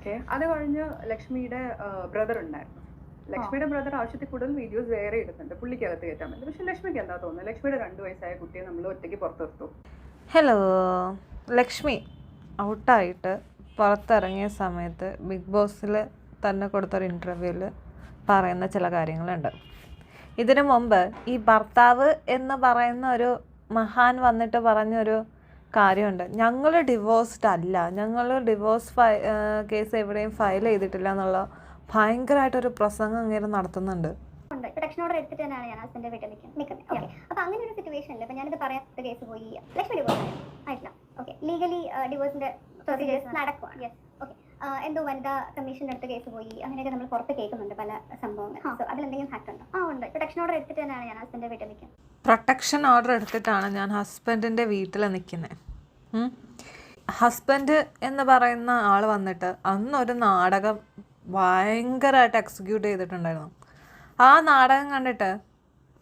Okay. അത് കഴിഞ്ഞ് ലക്ഷ്മിയുടെ ബ്രദർ ഉണ്ടായിരുന്നു. ലക്ഷ്മിയുടെ ബ്രദർ ആവശ്യത്തിൽ കൂടുതൽ വീഡിയോസ് വേറെ ഇടുന്നുണ്ട്, പുള്ളിക്കകത്ത് കയറ്റാൻ പറ്റും. പക്ഷെ ലക്ഷ്മിക്ക് എന്താ തോന്നുന്നത്, ലക്ഷ്മിയുടെ 2 വയസ്സായ കുട്ടിയെ നമ്മൾ ഒറ്റയ്ക്ക് പുറത്തെടുത്തു? ഹലോ, ലക്ഷ്മി ഔട്ടായിട്ട് പുറത്തിറങ്ങിയ സമയത്ത് ബിഗ് ബോസിൽ തന്നെ കൊടുത്തൊരു ഇൻ്റർവ്യൂവിൽ പറയുന്ന ചില കാര്യങ്ങളുണ്ട്. ഇതിനു മുമ്പ് ഈ ഭർത്താവ് എന്ന് പറയുന്ന ഒരു മഹാൻ വന്നിട്ട് പറഞ്ഞൊരു കാര്യമുണ്ട്, ഞങ്ങൾ ഡിവോഴ്സ്ഡ് അല്ല, ഞങ്ങൾ ഡിവോഴ്സ് കേസ് എവിടെയും ഫയൽ ചെയ്തിട്ടില്ല എന്നുള്ള ഭയങ്കരമായിട്ടൊരു പ്രസംഗം ഇങ്ങനെ നടത്തുന്നുണ്ട്. പ്രൊട്ടക്ഷൻ ഓർഡർ എടുത്തിട്ട് തന്നെയാണ് ഞാൻ ഹസ്ബൻഡിന്റെ വീട്ടിൽ നിൽക്കുന്നത്. ഓക്കെ, അപ്പോൾ അങ്ങനെ ഒരു സിറ്റുവേഷനിൽ ഇപ്പോൾ ഞാനിത് പറയാത്ത കേസ് പോയി ലക്ഷ്മി ഡിവോഴ്സ് ആയിട്ടില്ല. ഓക്കെ, ലീഗലി ഡിവോഴ്സിന്റെ പ്രൊസീജിയേഴ്സ് നടക്കുവാണ്. ഓക്കെ, എന്തോ വനിതാ കമ്മീഷൻ്റെ അടുത്ത് കേസ് പോയി, അങ്ങനെയൊക്കെ നമ്മൾ പുറത്ത് കേൾക്കുന്നുണ്ട് പല സംഭവങ്ങൾ. സോ അതിലെന്തെങ്കിലും ഹാക്ക് ഉണ്ടോ? ഉണ്ട്. പ്രൊട്ടക്ഷൻ ഓർഡർ എടുത്തിട്ട് തന്നെയാണ് ഞാൻ ഹസ്ബൻഡിന്റെ വീട്ടിൽ നിൽക്കുന്നത്. പ്രൊട്ടക്ഷൻ ഓർഡർ എടുത്തിട്ടാണ് ഞാൻ ഹസ്ബൻഡിൻ്റെ വീട്ടിൽ നിൽക്കുന്നത്. ഹസ്ബൻഡ് എന്ന് പറയുന്ന ആൾ വന്നിട്ട് അന്നൊരു നാടകം ഭയങ്കരമായിട്ട് എക്സിക്യൂട്ട് ചെയ്തിട്ടുണ്ടായിരുന്നു. ആ നാടകം കണ്ടിട്ട്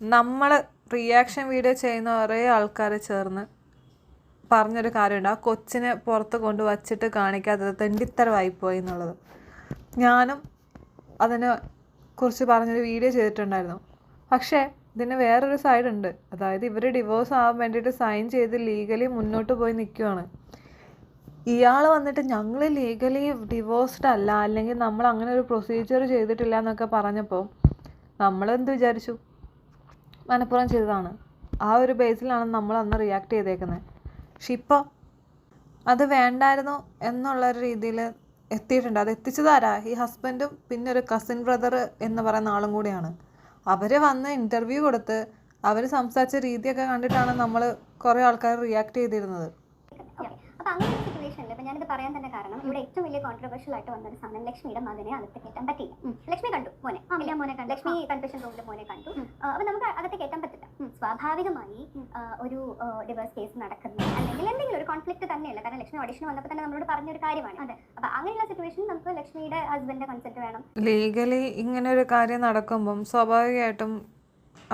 നമ്മൾ റിയാക്ഷൻ വീഡിയോ ചെയ്യുന്ന കുറേ ആൾക്കാർ ചേർന്ന് പറഞ്ഞൊരു കാര്യമുണ്ട്, ആ കൊച്ചിനെ പുറത്ത് കൊണ്ട് വച്ചിട്ട് കാണിക്കാത്തത് തെണ്ടിത്തരമായിപ്പോയി എന്നുള്ളത്. ഞാനും അതിനെ കുറിച്ച് പറഞ്ഞൊരു വീഡിയോ ചെയ്തിട്ടുണ്ടായിരുന്നു. പക്ഷേ ഇതിന് വേറൊരു സൈഡുണ്ട്, അതായത് ഇവർ ഡിവോഴ്സ് ആവാൻ വേണ്ടിയിട്ട് സൈൻ ചെയ്ത് ലീഗലി മുന്നോട്ട് പോയി നിൽക്കുകയാണ്. ഇയാൾ വന്നിട്ട് ഞങ്ങൾ ലീഗലി ഡിവോഴ്സ്ഡ് അല്ല, അല്ലെങ്കിൽ നമ്മൾ അങ്ങനെ ഒരു പ്രൊസീജിയർ ചെയ്തിട്ടില്ല എന്നൊക്കെ പറഞ്ഞപ്പോൾ നമ്മളെന്ത് വിചാരിച്ചു, മനഃപൂർവ്വം ചെയ്തതാണ്. ആ ഒരു ബേസിലാണ് നമ്മൾ അന്ന് റിയാക്ട് ചെയ്തേക്കുന്നത്. പക്ഷെ ഇപ്പോൾ അത് വേണ്ടായിരുന്നു എന്നുള്ളൊരു രീതിയിൽ എത്തിയിട്ടുണ്ട്. അത് എത്തിച്ചതാരാ? ഈ ഹസ്ബൻഡും പിന്നെ ഒരു കസിൻ ബ്രദർ എന്ന് പറയുന്ന ആളും കൂടിയാണ്. അവർ വന്ന് ഇൻ്റർവ്യൂ കൊടുത്ത് അവർ സംസാരിച്ച രീതിയൊക്കെ കണ്ടിട്ടാണ് നമ്മൾ കുറേ ആൾക്കാർ റിയാക്ട് ചെയ്തിരുന്നത്. അപ്പോൾ അങ്ങനെ ഒരു സിറ്റുവേഷനിൽ ഇപ്പോൾ ഞാനിത് പറയാൻ തന്നെ കാരണം ഇവിടെ ഏറ്റവും വലിയ കോൺട്രവേഴ്ഷ്യൽ ആയിട്ട് വന്നൊരു സാധനം ലക്ഷ്മിയുടെ മകനെ അകത്ത് കയറ്റാൻ പറ്റില്ല. ലക്ഷ്മി കണ്ടു മോനെ, മോനെ കണ്ടു, ലക്ഷ്മി കൺഫെഷൻ റൂമിൽ മോനെ കണ്ടു. അപ്പോൾ നമുക്ക് അകത്ത് കയറ്റാൻ പറ്റില്ല. സ്വാഭാവികമായി ഒരു ഡിവോഴ്സ് കേസ് നടക്കുന്നു അല്ലെങ്കിൽ എന്തെങ്കിലും ഒരു കോൺഫ്ലിക്റ്റ് തന്നെയല്ല. കാരണം ലക്ഷ്മി ഓഡിഷൻ വന്നപ്പോൾ തന്നെ നമ്മളോട് പറഞ്ഞൊരു കാര്യമാണ്. അതെ, അപ്പോൾ അങ്ങനെയുള്ള സിറ്റുവേഷനിൽ നമുക്ക് ലക്ഷ്മിയുടെ ഹസ്ബൻഡിന്റെ കൺസെന്റ് വേണം. ലീഗലി ഇങ്ങനെ ഒരു കാര്യം നടക്കുമ്പം സ്വാഭാവികമായിട്ടും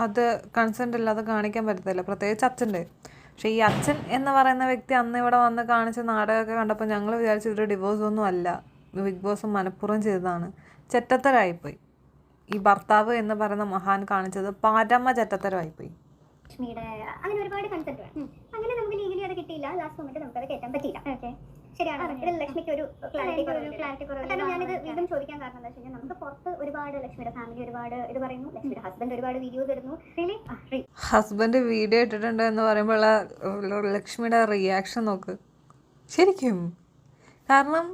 അത് കൺസെൻ്റ് ഇല്ലാതെ കാണിക്കാൻ പറ്റത്തില്ല, പ്രത്യേകിച്ച് അച്ഛൻ്റെ. പക്ഷേ ഈ അച്ഛൻ എന്ന് പറയുന്ന വ്യക്തി അന്ന് ഇവിടെ വന്ന് കാണിച്ച നാടകമൊക്കെ കണ്ടപ്പോൾ ഞങ്ങൾ വിചാരിച്ചു ഇതൊരു ഡിവോഴ്സ് ഒന്നും അല്ല, ബിഗ് ബോസ് മനഃപൂർവ്വം ചെയ്തതാണ്. ചെറ്റത്തരായിപ്പോയി. ഈ ഭർത്താവ് എന്ന് പറയുന്ന മഹാൻ കാണിച്ചത് പരമ ചെറ്റത്തരമായിപ്പോയി. ലക്ഷ്മിയുടെ അങ്ങനെ ഒരുപാട് കൺസെപ്റ്റ് വേണം. അങ്ങനെ നമുക്ക് ലീഗലി അത് കിട്ടിയില്ല. ലാസ്റ്റ് മൊമെന്റ് നമുക്കത് കയറ്റാൻ പറ്റിയില്ല. ഓക്കെ, ശരിയാണ്. ഇതിൽ ലക്ഷ്മിക്ക് ഒരു ക്ലാരിറ്റി കുറവ്. കാരണം ഞാനിത് വീണ്ടും ചോദിക്കാൻ കാരണം എന്താ വെച്ച് കഴിഞ്ഞാൽ നമുക്ക് പുറത്ത് ഒരുപാട് ലക്ഷ്മിയുടെ ഫാമിലി ഒരുപാട് ഇത് പറയുന്നു, ലക്ഷ്മിയുടെ ഹസ്ബൻഡ് ഒരുപാട് വീഡിയോസ് ഇടുന്നു. ഹസ്ബൻഡ് വീഡിയോ ഇട്ടിട്ടുണ്ട് എന്ന് പറയുമ്പോൾ ലക്ഷ്മിയുടെ റിയാക്ഷൻ നോക്ക് ശരിക്കും. കാരണം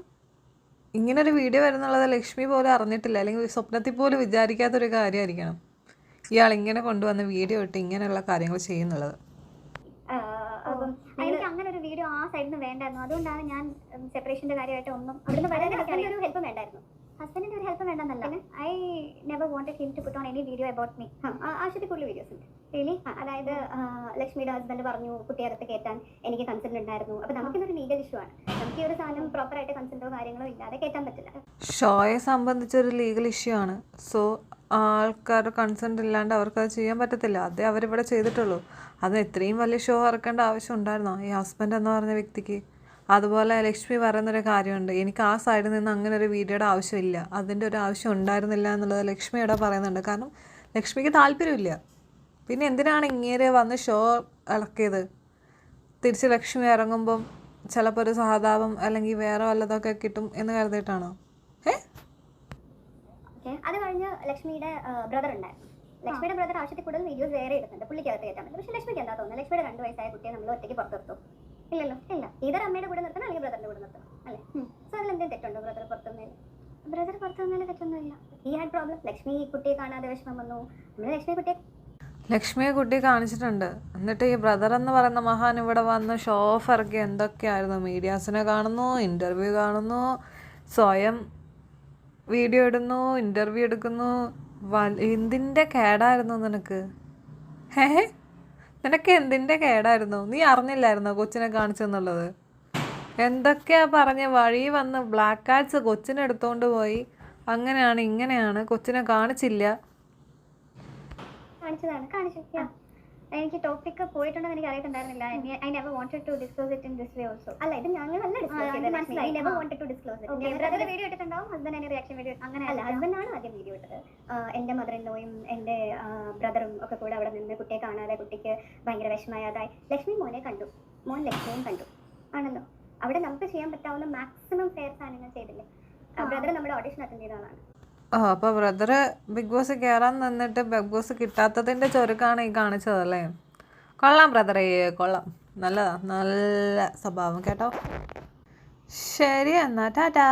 ഇങ്ങനൊരു വീഡിയോ വരുന്നുള്ളത് ലക്ഷ്മി പോലും അറിഞ്ഞിട്ടില്ല, അല്ലെങ്കിൽ സ്വപ്നത്തിൽ പോലും വിചാരിക്കാത്തൊരു കാര്യമായിരിക്കണം ഇയാൾ ഇങ്ങനെ കൊണ്ടുവന്ന് വീഡിയോ ഇട്ട് ഇങ്ങനെയുള്ള കാര്യങ്ങൾ ചെയ്യുന്നുള്ളത്. എനിക്ക് അങ്ങനെ ഒരു വീഡിയോ ആ സൈഡിൽ നിന്ന് വേണ്ടായിരുന്നു. അതുകൊണ്ടാണ് ഞാൻ സെപ്പറേഷന്റെ കാര്യമായിട്ട് ഒന്നും അവിടുന്ന് വരാൻ ഒരു ഹെൽപ്പ് വേണ്ടായിരുന്നു. ഹസ്ബൻഡിന്റെ ഒരു ഹെൽപ്പ് വേണ്ടെന്നല്ല, I never wanted him to put on any video about me. ആവശ്യത്തിൽ കൂടുതൽ വീഡിയോസ് ഉണ്ട് റിയലി. അതായത് ലക്ഷ്മിയുടെ ഹസ്ബൻഡ് പറഞ്ഞു കുട്ടി അകത്ത് കയറ്റാൻ എനിക്ക് കൺസെന്റ് ഉണ്ടായിരുന്നു. അപ്പോൾ നമുക്കിതൊരു ലീഗൽ ഇഷ്യൂ ആണ്. നമുക്ക് ഈ ഒരു സാധനം പ്രോപ്പറായിട്ട് കൺസെന്റോ കാര്യങ്ങളോ ഇല്ലാതെ കയറ്റാൻ പറ്റില്ല. ഷോയെ സംബന്ധിച്ചൊരു ലീഗൽ ഇഷ്യൂ ആണ്. സോ ആൾക്കാരുടെ കൺസെൻറ്റ് ഇല്ലാണ്ട് അവർക്കത് ചെയ്യാൻ പറ്റത്തില്ല. അതേ അവരിവിടെ ചെയ്തിട്ടുള്ളൂ. അത് ഇത്രയും വലിയ ഷോ ഇറക്കേണ്ട ആവശ്യം ഉണ്ടായിരുന്നോ ഈ ഹസ്ബൻഡ് എന്ന് പറഞ്ഞ വ്യക്തിക്ക്? അതുപോലെ ലക്ഷ്മി പറയുന്നൊരു കാര്യമുണ്ട്, എനിക്ക് ആ സൈഡിൽ നിന്ന് അങ്ങനെ ഒരു വീഡിയോയുടെ ആവശ്യമില്ല, അതിൻ്റെ ഒരു ആവശ്യം ഉണ്ടായിരുന്നില്ല എന്നുള്ളത് ലക്ഷ്മി ഇവിടെ പറയുന്നുണ്ട്. കാരണം ലക്ഷ്മിക്ക് താല്പര്യമില്ല. പിന്നെ എന്തിനാണ് ഇങ്ങനെ വന്ന് ഷോ ഇളക്കിയത്? തിരിച്ച് ലക്ഷ്മി ഇറങ്ങുമ്പം ചിലപ്പോൾ ഒരു സഹതാപം അല്ലെങ്കിൽ വേറെ വല്ലതൊക്കെ കിട്ടും എന്ന് കരുതിയിട്ടാണോ? അത് കഴിഞ്ഞ് ലക്ഷ്മിയുടെ ബ്രദർ ഉണ്ടായിരുന്നു. ലക്ഷ്മിയുടെ ബ്രദർ ആവശ്യത്തിൽ കൂടുതൽ വീഡിയോസ് വേറെ ഇടുന്നുണ്ട്, പുള്ളിക്കകത്ത് കയറ്റാൻ പറ്റും. പക്ഷെ ലക്ഷ്മിക്ക് എന്താ തോന്നുന്നത്, ലക്ഷ്മിയുടെ 2 വയസ്സായ കുട്ടിയെ നമ്മൾ ഒറ്റയ്ക്ക് പുറത്തെടുത്തു? ഇല്ലല്ലോ, ഇല്ല. ഇതർ അമ്മയുടെ കൂടെ നിർത്തണം അല്ലെങ്കിൽ ബ്രദറിന്റെ കൂടെ നിർത്തണം, അല്ലേ? സോ അതിലെന്തെങ്കിലും തെറ്റുണ്ടോ? ബ്രദർ പുറത്തുനിന്നതിൽ തെറ്റൊന്നുമില്ല. ഈ ഹാഡ് പ്രോബ്ലം. ലക്ഷ്മി കുട്ടിയെ കാണാതെ വിഷമം വന്നു. നമ്മൾ ലക്ഷ്മിയെ കുട്ടി കാണിച്ചിട്ടുണ്ട്. എന്നിട്ട് ഈ ബ്രദർ എന്ന് പറയുന്ന മഹാൻ ഇവിടെ വന്ന് ഷോ ഓഫ് ഇറക്കി എന്തൊക്കെയായിരുന്നു. മീഡിയാസിനെ കാണുന്നു, ഇൻ്റർവ്യൂ കാണുന്നു, സ്വയം വീഡിയോ ഇടുന്നു, ഇൻ്റർവ്യൂ എടുക്കുന്നു. എന്തിൻ്റെ കേടായിരുന്നു നിനക്ക്? നിനക്ക് എന്തിൻ്റെ കേടായിരുന്നു? നീ അറിഞ്ഞില്ലായിരുന്നോ കൊച്ചിനെ കാണിച്ചെന്നുള്ളത്? എന്തൊക്കെയാ പറഞ്ഞ് വഴി വന്ന് ബ്ലാക്ക് കാറ്റ്സ് കൊച്ചിനെ എടുത്തുകൊണ്ട് പോയി, അങ്ങനെയാണ് ഇങ്ങനെയാണ്, കൊച്ചിനെ കാണിച്ചില്ല. എനിക്ക് ടോപ്പിക് പോയിട്ടുണ്ടെന്ന് എനിക്ക് അറിയത്തുണ്ടായിരുന്നില്ല. I never wanted to disclose it in this way also. അല്ല ഇത് ഞങ്ങളല്ല ഡിസ്ക്ലോസ് ചെയ്തത്. മനസ്സിലായി. Never wanted to disclose it. Brother video ഇട്ടിട്ടുണ്ടാവും, ഹസ്ബൻഡ് അതിന്റെ റിയാക്ഷൻ വീഡിയോ. അങ്ങനെ അല്ല, ഹസ്ബൻഡാണ് ആദ്യം വീഡിയോ ഇട്ടത്. എൻ്റെ മദർ ഇൻ ലോയും എൻ്റെ ബ്രദറും ഒക്കെ കൂടെ അവിടെ നിന്ന് കുട്ടിയെ കാണാതെ കുട്ടിക്ക് ഭയങ്കര വിഷമമായതായി. ലക്ഷ്മി മോനെ കണ്ടു, മോൻ ലക്ഷ്മിയും കണ്ടു. ആണല്ലോ, അവിടെ നമുക്ക് ചെയ്യാൻ പറ്റാവുന്ന മാക്സിമം ഫെയർ സാധനങ്ങൾ ചെയ്തില്ലേ. ബ്രദർ നമ്മുടെ ഓഡിഷൻ അറ്റൻഡ് ചെയ്ത ആളാണ്. അപ്പോൾ ബ്രദർ ബിഗ് ബോസ് കയറാൻ നിന്നിട്ട് ബിഗ് ബോസ് കിട്ടാത്തതിൻ്റെ ചൊരുക്കാണ് ഈ കാണിച്ചതല്ലേ. കൊള്ളാം ബ്രദറേ, കൊള്ളാം, നല്ലതാ, നല്ല സ്വഭാവം കേട്ടോ. ശരി എന്നാൽ ടാറ്റാ.